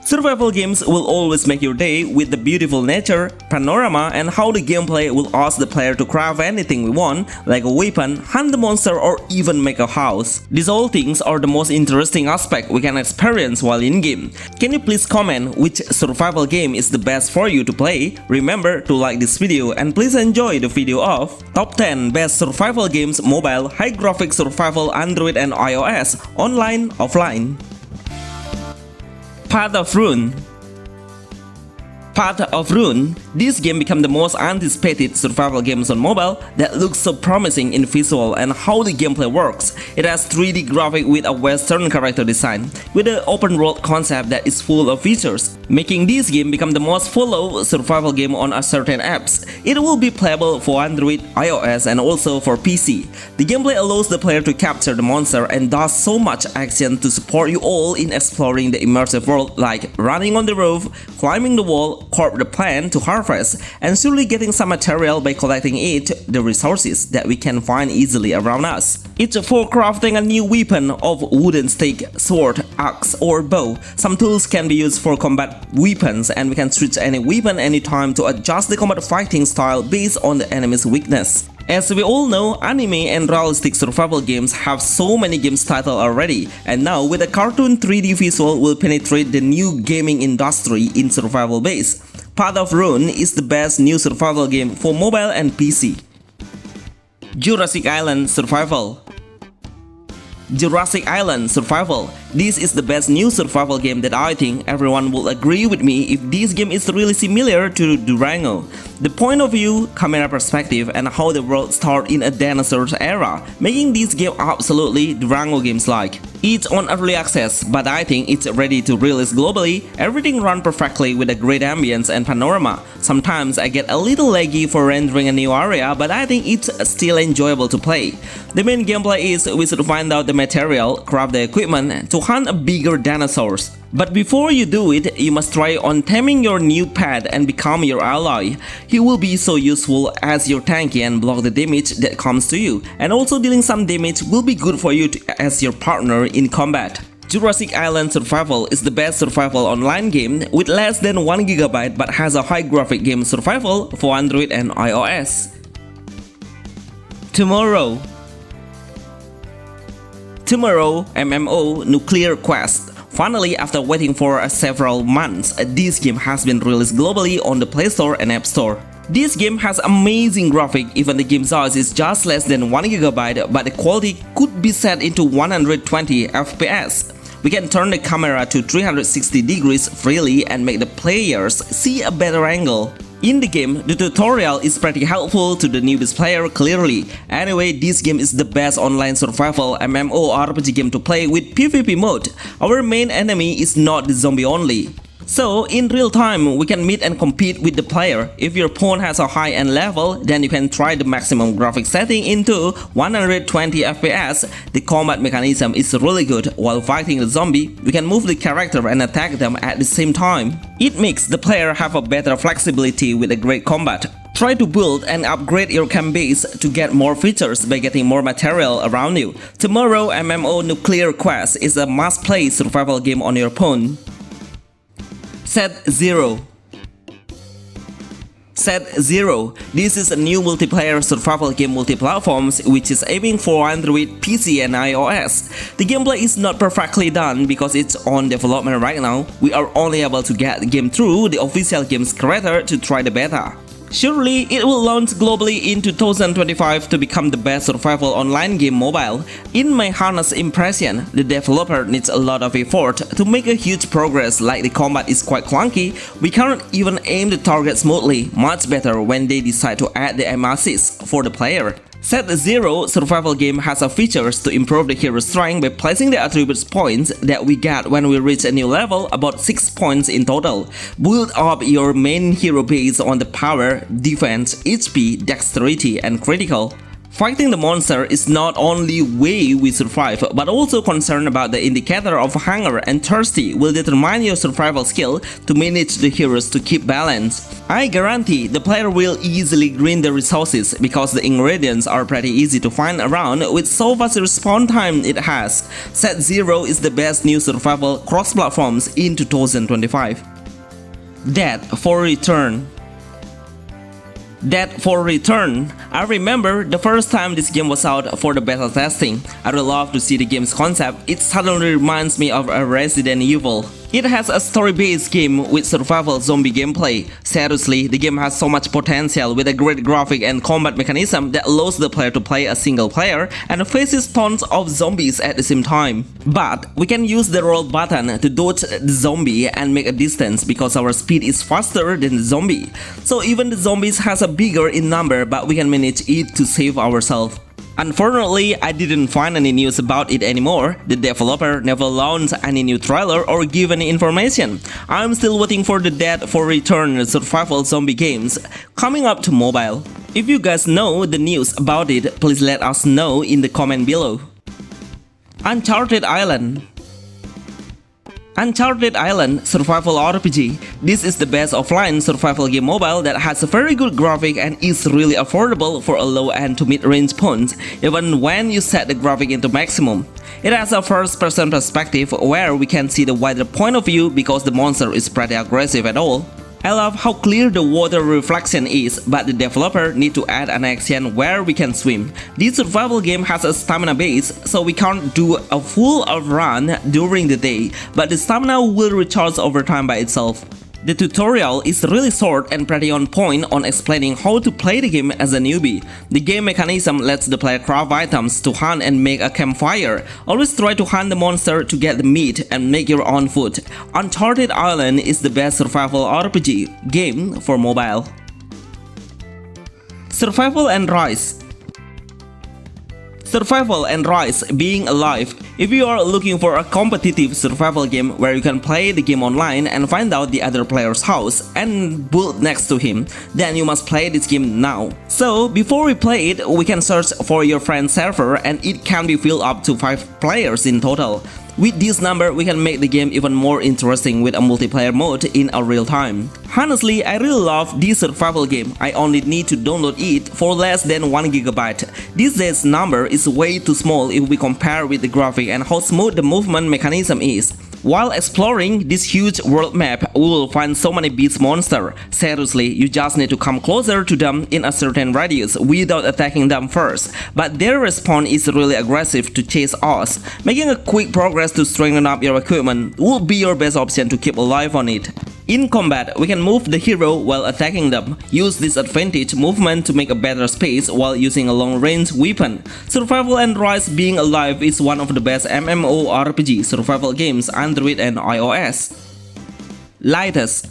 Survival games will always make your day with the beautiful nature, panorama, and how the gameplay will ask the player to craft anything we want, like a weapon, hunt the monster, or even make a house. These all things are the most interesting aspect we can experience while in-game. Can you please comment which survival game is the best for you to play? Remember to like this video and please enjoy the video of Top 10 Best Survival Games Mobile High Graphic Survival Android and iOS Online Offline. Path of Rune. Path of Rune. This game became the most anticipated survival games on mobile that looks so promising in visual and how the gameplay works. It has 3D graphic with a western character design, with an open world concept that is full of features, making this game become the most followed survival game on a certain apps. It will be playable for Android, iOS, and also for PC. The gameplay allows the player to capture the monster and does so much action to support you all in exploring the immersive world, like running on the roof, climbing the wall, crop the plant to harvest, and surely getting some material by collecting it, the resources that we can find easily around us. It's for crafting a new weapon of wooden stick, sword, axe, or bow. Some tools can be used for combat weapons, and we can switch any weapon anytime to adjust the combat fighting style based on the enemy's weakness. As we all know, anime and realistic survival games have so many games titled already, and now with a cartoon 3D visual will penetrate the new gaming industry in survival base. Path of Rune is the best new survival game for mobile and PC. Jurassic Island Survival. Jurassic Island Survival. This is the best new survival game that I think everyone will agree with me if this game is really similar to Durango. The point of view, camera perspective, and how the world started in a dinosaur era, making this game absolutely Durango games like. It's on early access, but I think it's ready to release globally. Everything runs perfectly with a great ambience and panorama. Sometimes I get a little laggy for rendering a new area, but I think it's still enjoyable to play. The main gameplay is we should find out the material, craft the equipment to hunt a bigger dinosaurs. But before you do it, you must try on taming your new pet and become your ally. He will be so useful as your tanky and block the damage that comes to you, and also dealing some damage will be good for you as your partner in combat. Jurassic Island Survival is the best survival online game with less than 1GB but has a high graphic game survival for Android and iOS. Tomorrow. MMO Nuclear Quest. Finally, after waiting for several months, this game has been released globally on the Play Store and App Store. This game has amazing graphics, even the game size is just less than 1GB, but the quality could be set into 120 FPS. We can turn the camera to 360 degrees freely and make the players see a better angle. In the game, the tutorial is pretty helpful to the newbie player clearly. Anyway, this game is the best online survival MMORPG game to play with PvP mode. Our main enemy is not the zombie only. So, in real time, we can meet and compete with the player. If your pawn has a high end level, then you can try the maximum graphic setting into 120 FPS. The combat mechanism is really good. While fighting the zombie, we can move the character and attack them at the same time. It makes the player have a better flexibility with a great combat. Try to build and upgrade your camp base to get more features by getting more material around you. Tomorrow, MMO Nuclear Quest is a must-play survival game on your phone. Set Zero. Set Zero. This is a new multiplayer survival game multi-platforms which is aiming for Android, PC, and iOS. The gameplay is not perfectly done because it's on development right now. We are only able to get the game through the official game's creator to try the beta. Surely, it will launch globally in 2025 to become the best survival online game mobile. In my honest impression, the developer needs a lot of effort to make a huge progress, like the combat is quite clunky, we can't even aim the target smoothly, much better when they decide to add the aim assist for the player. Set Zero survival game has a features to improve the hero strength by placing the attributes points that we get when we reach a new level, about 6 points in total. Build up your main hero based on the power, defense, HP, dexterity, and critical. Fighting the monster is not only way we survive, but also concerned about the indicator of hunger and thirsty will determine your survival skill to manage the heroes to keep balance. I guarantee the player will easily grind the resources because the ingredients are pretty easy to find around with so fast respawn time it has. Set Zero is the best new survival cross-platforms in 2025. Dead for Return. Dead for Return. I remember the first time this game was out for the beta testing. I would love to see the game's concept. It suddenly reminds me of a Resident Evil. It has a story-based game with survival zombie gameplay. Seriously, the game has so much potential with a great graphic and combat mechanism that allows the player to play a single player and faces tons of zombies at the same time. But we can use the roll button to dodge the zombie and make a distance because our speed is faster than the zombie. So even the zombies has a bigger in number, but we can manage it to save ourselves. Unfortunately, I didn't find any news about it anymore. The developer never launched any new trailer or give any information. I'm still waiting for the Dead for Return survival zombie games coming up to mobile. If you guys know the news about it, please let us know in the comment below. Uncharted Island. Uncharted Island Survival RPG. This is the best offline survival game mobile that has a very good graphic and is really affordable for a low end to mid-range phones, even when you set the graphic into maximum. It has a first-person perspective where we can see the wider point of view because the monster is pretty aggressive at all. I love how clear the water reflection is, but the developer need to add an action where we can swim. This survival game has a stamina base, so we can't do a full run during the day, but the stamina will recharge over time by itself. The tutorial is really short and pretty on point on explaining how to play the game as a newbie. The game mechanism lets the player craft items to hunt and make a campfire. Always try to hunt the monster to get the meat and make your own food. Uncharted Island is the best survival RPG game for mobile. Survival and Rise. Survival and Rise Being Alive. If you are looking for a competitive survival game where you can play the game online and find out the other player's house and build next to him, then you must play this game now. So before we play it, we can search for your friend's server and it can be filled up to 5 players in total. With this number, we can make the game even more interesting with a multiplayer mode in a real time. Honestly, I really love this survival game. I only need to download it for less than 1 GB. This days number is way too small if we compare with the graphic and how smooth the movement mechanism is. While exploring this huge world map, we will find so many beast monsters. Seriously, you just need to come closer to them in a certain radius without attacking them first. But their response is really aggressive to chase us. Making a quick progress to strengthen up your equipment will be your best option to keep alive on it. In combat, we can move the hero while attacking them. Use this advantage movement to make a better space while using a long-range weapon. Survival and Rise Being Alive is one of the best MMORPG survival games on Android and iOS. Lightest.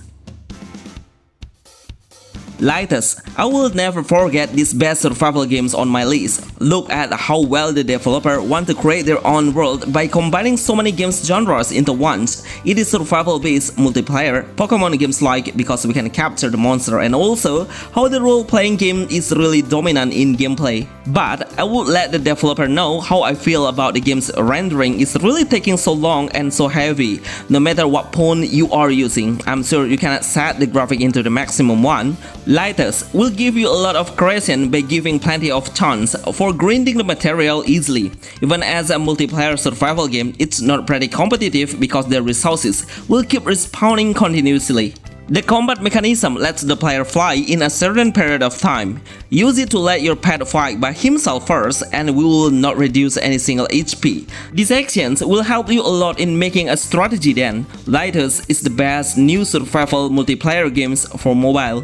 I will never forget these best survival games on my list. Look at how well the developer want to create their own world by combining so many games genres into one. It is survival-based multiplayer, Pokemon games like because we can capture the monster, and also how the role-playing game is really dominant in gameplay. But I would let the developer know how I feel about the game's rendering is really taking so long and so heavy. No matter what phone you are using, I'm sure you cannot set the graphic into the maximum one. Lighters will give you a lot of creation by giving plenty of chance for grinding the material easily. Even as a multiplayer survival game, it's not pretty competitive because the resources will keep respawning continuously. The combat mechanism lets the player fly in a certain period of time. Use it to let your pet fight by himself first and we will not reduce any single HP. These actions will help you a lot in making a strategy then. Lighters is the best new survival multiplayer games for mobile.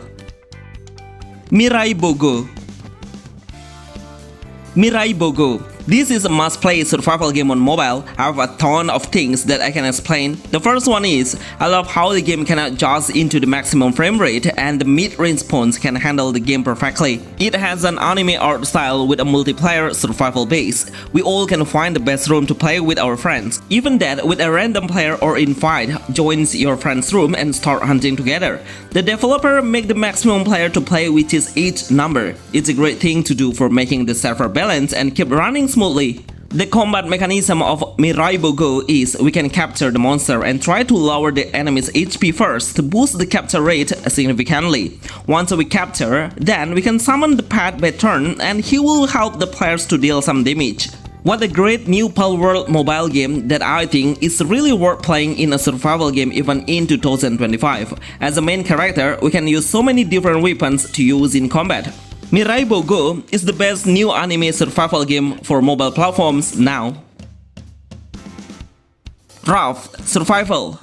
Mirai Bogo. This is a must-play survival game on mobile. I have a ton of things that I can explain. The first one is, I love how the game can adjust into the maximum frame rate and the mid-range spawns can handle the game perfectly. It has an anime art style with a multiplayer survival base. We all can find the best room to play with our friends. Even that with a random player or invite joins your friend's room and start hunting together. The developer make the maximum player to play which is each number. It's a great thing to do for making the server balance and keep running smoothly. The combat mechanism of Miro Go is we can capture the monster and try to lower the enemy's HP first to boost the capture rate significantly. Once we capture, then we can summon the pet by turn and he will help the players to deal some damage. What a great new Pal World mobile game that I think is really worth playing in a survival game even in 2025. As a main character, we can use so many different weapons to use in combat. Miro Go is the best new anime survival game for mobile platforms now. Raft Survival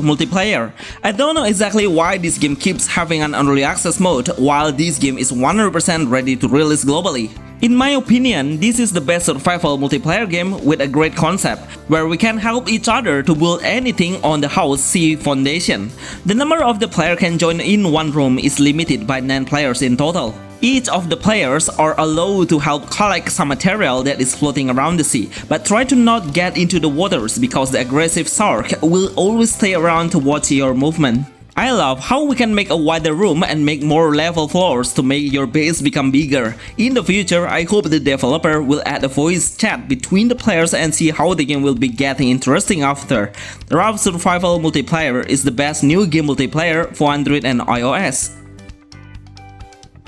multiplayer. I don't know exactly why this game keeps having an early access mode while this game is 100% ready to release globally. In my opinion, this is the best survival multiplayer game with a great concept, where we can help each other to build anything on the house C foundation. The number of the player can join in one room is limited by 9 players in total. Each of the players are allowed to help collect some material that is floating around the sea, but try to not get into the waters because the aggressive shark will always stay around to watch your movement. I love how we can make a wider room and make more level floors to make your base become bigger. In the future, I hope the developer will add a voice chat between the players and see how the game will be getting interesting after. Raft Survival Multiplayer is the best new game multiplayer for Android and iOS.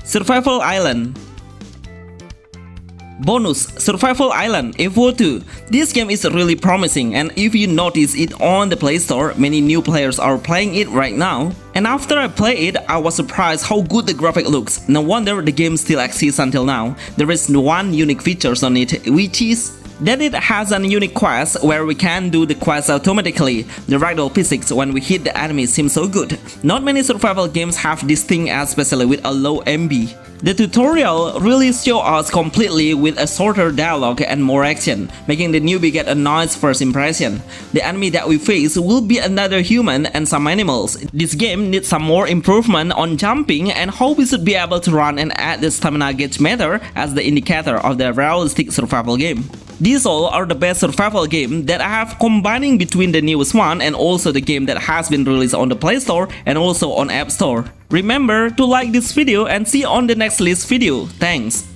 Survival Island. Bonus Survival Island Evo 2. This game is really promising, and if you notice it on the Play Store, many new players are playing it right now. And after I played it, I was surprised how good the graphic looks. No wonder the game still exists until now. There is one unique feature on it, which is that it has an unique quest where we can do the quest automatically. The ragdoll physics when we hit the enemy seems so good. Not many survival games have this thing, especially with a low MB. The tutorial really shows us completely with a shorter dialogue and more action, making the newbie get a nice first impression. The enemy that we face will be another human and some animals. This game needs some more improvement on jumping and how we should be able to run and add the stamina gauge meter as the indicator of the realistic survival game. These all are the best survival game that I have combining between the newest one and also the game that has been released on the Play Store and also on App Store. Remember to like this video and see you on the next list video. Thanks.